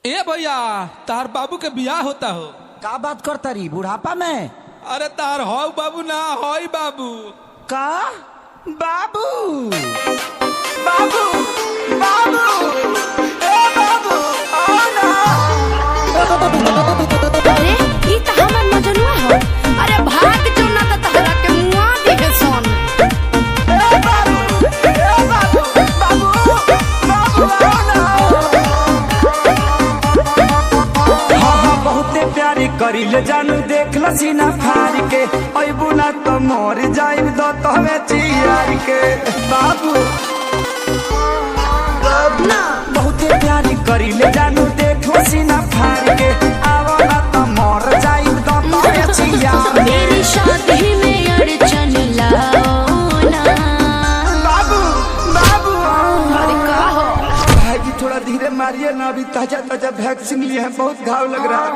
ए भैया तार बाबू के बियाह होता हो। का बात करता रही बुढ़ापा में? अरे तार हो बाबू ना होई बाबू। का बाबू बाबू बाबू ए बाबू आओ ना। अरे ई त हमर मजनुआ हो। अरे भाग जो ना त तहरा के मुआ दिहे सोन। ए बाबू बाबू बाबू आओ ना। हाँ बहुते प्यारी करी ले जानू देख ल सीना फाड़ के अबू ना तो मोर जाइब दो तहवे चियार के बाबू ना बहुते प्यारी करी ले जानू देख ल सीना फाड़ के आवो ना तो मोर जाइब दो तहवे चियार के। मेरी शादी में अड़चन लाओ ना। बाबू बाबू अरे का हो? भाई जी थोड़ा धीरे मारिए ना, अभी ताजा ताजा वैक्सीन लिए हैं, बहुत घाव लग रहा है।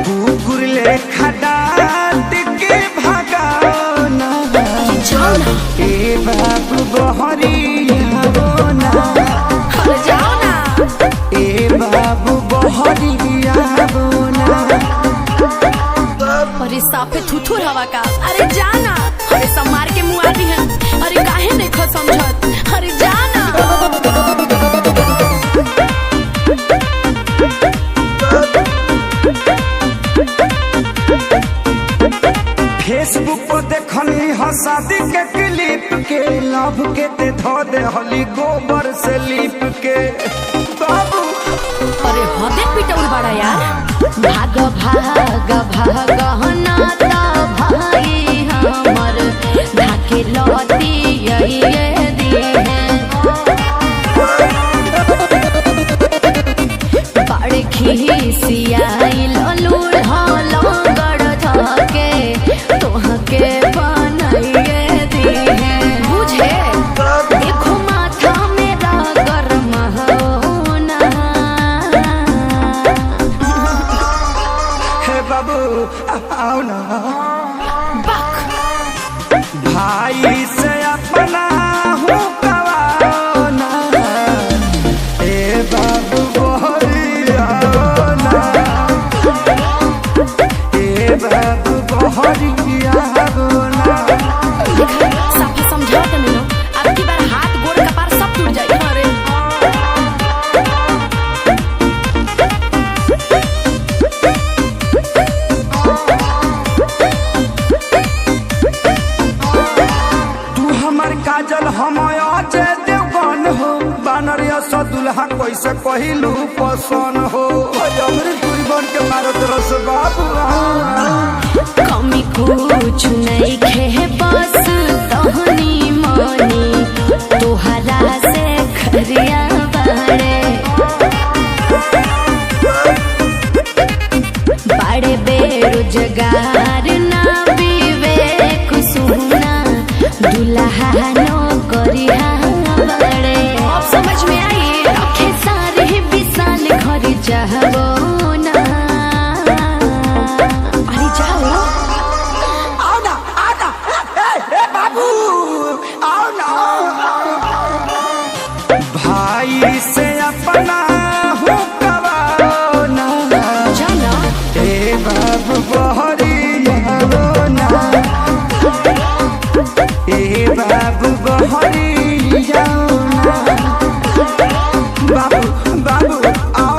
कुकुर ले खडाट के भगाओ ना। जाओ ना। ए बाबू बहरिया वो ना। अरे जाओ ना। ए बाबू बहरिया वो ना। अरे साफे थुथुर हवा का। अरे जाना। अरे सब मार के मुआ दी है। अरे काहे नहीं खो समझत। अरे जाना। फेसबुक पर देखनी ह शादी के क्लिप के लव के ते धो दे हली गोबर से लिप के बाबू। अरे हदे पिटौल बड़ा यार। भाग भाग भाग ना ता भाई हमर धाके लौटी ये दिए बड़े खिसियाई ललूर हलो गड़ धके तोहके बनाइए दिए बुझे। देखो माथा मेरा गरम होना। हे बाबू आओ ना। बक भाई से अपना हूँ कवाओ ना। ए बाबू बहरिया वो ना। ए बाबू बहरिया वो ना। साफा समझाओ तो नहीं। अब की बार हाथ गोड़ कपार सब टूट जाए। अरे तू हमर काजल हम अजय देवगन हो। बानरिया सा दुल्हा कैसे कहिलू पसन हो। अमृत पूरी बन के मारत रस बाबू कमी कुछ नहीं खे बस तहनी मनी तोहरा से खरिया बड़े बड़े बेरोजगार ना विवेक सुना दुल्हा नो करिया बड़े। अब समझ में आई रखे सारे विशाल घर जाओ ना। अरे जाओ आओ ना आओ ना। ए बाबू आओ ना। भाई से अपना हूँ कवाओ ना। जाना। ए बाबू बहरिया वो ना। ए बाबू बहरिया वो ना। बाबू बाबू आओ